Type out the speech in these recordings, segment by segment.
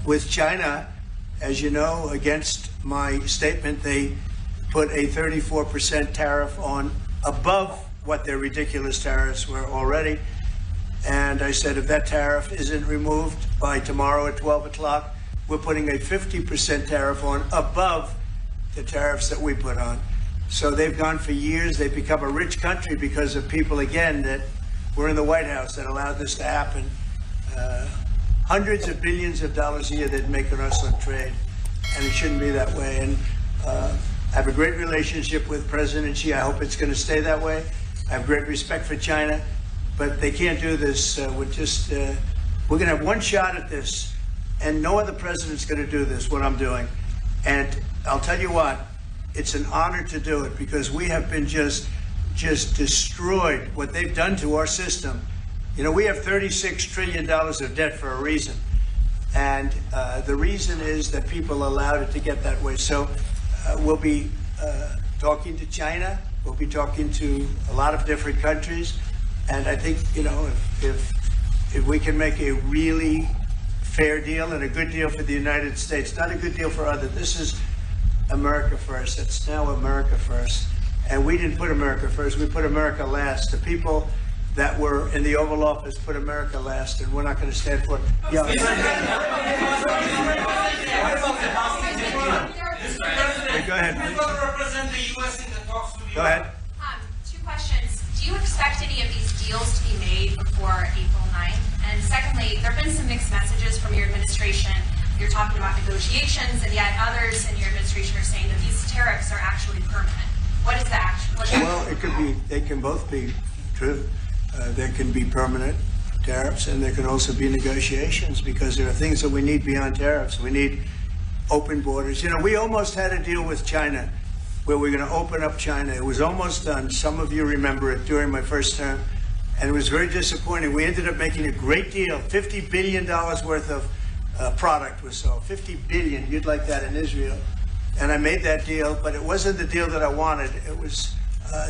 with China, as you know, against my statement, they put a 34% tariff on above what their ridiculous tariffs were already. And I said, if that tariff isn't removed by tomorrow at 12 o'clock, we're putting a 50% tariff on above the tariffs that we put on. So they've gone for years. They've become a rich country because of people, again, that were in the White House that allowed this to happen. Hundreds of billions of dollars a year they'd make on us on trade, and it shouldn't be that way. And I have a great relationship with President Xi. I hope it's going to stay that way. I have great respect for China, but they can't do this. We're going to have one shot at this, and no other president's going to do this, what I'm doing. And I'll tell you what, it's an honor to do it because we have been just destroyed, what they've done to our system. You know, we have $36 trillion of debt for a reason. And the reason is that people allowed it to get that way. So we'll be talking to China. We'll be talking to a lot of different countries. And I think, you know, if we can make a really fair deal and a good deal for the United States, not a good deal for others. This is America first. It's now America first. And we didn't put America first. We put America last. The people that were in the Oval Office put America last, and we're not going to stand for it. Yeah. Hey, go ahead, please. Go ahead. Two questions. Do you expect any of these deals to be made before April 9th? And secondly, there have been some mixed messages from your administration. You're talking about negotiations, and yet others in your administration are saying that these tariffs are actually permanent. What is the action? Well, it could be. They can both be true. There can be permanent tariffs, and there can also be negotiations because there are things that we need beyond tariffs. We need open borders. You know, we almost had a deal with China where we're going to open up China. It was almost done. Some of you remember it during my first term, and it was very disappointing. We ended up making a great deal. $50 billion worth of product was sold. $50 billion. You'd like that in Israel. And I made that deal, but it wasn't the deal that I wanted. It was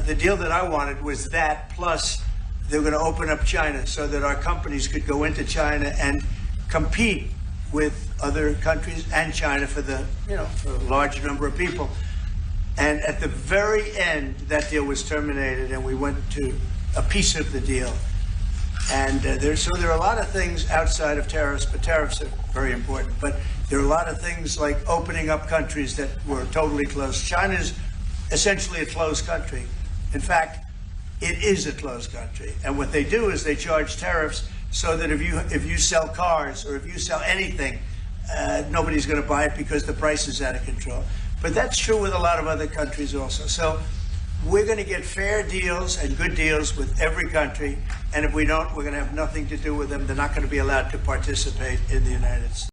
the deal that I wanted was that plus they were going to open up China so that our companies could go into China and compete with other countries and China for the, you know, for a large number of people. And at the very end, that deal was terminated, and we went to a piece of the deal. And so there are a lot of things outside of tariffs, but tariffs are very important. But there are a lot of things like opening up countries that were totally closed. China's essentially a closed country. In fact, it is a closed country. And what they do is they charge tariffs so that if you sell cars or if you sell anything, nobody's going to buy it because the price is out of control. But that's true with a lot of other countries also. So we're going to get fair deals and good deals with every country. And if we don't, we're going to have nothing to do with them. They're not going to be allowed to participate in the United States.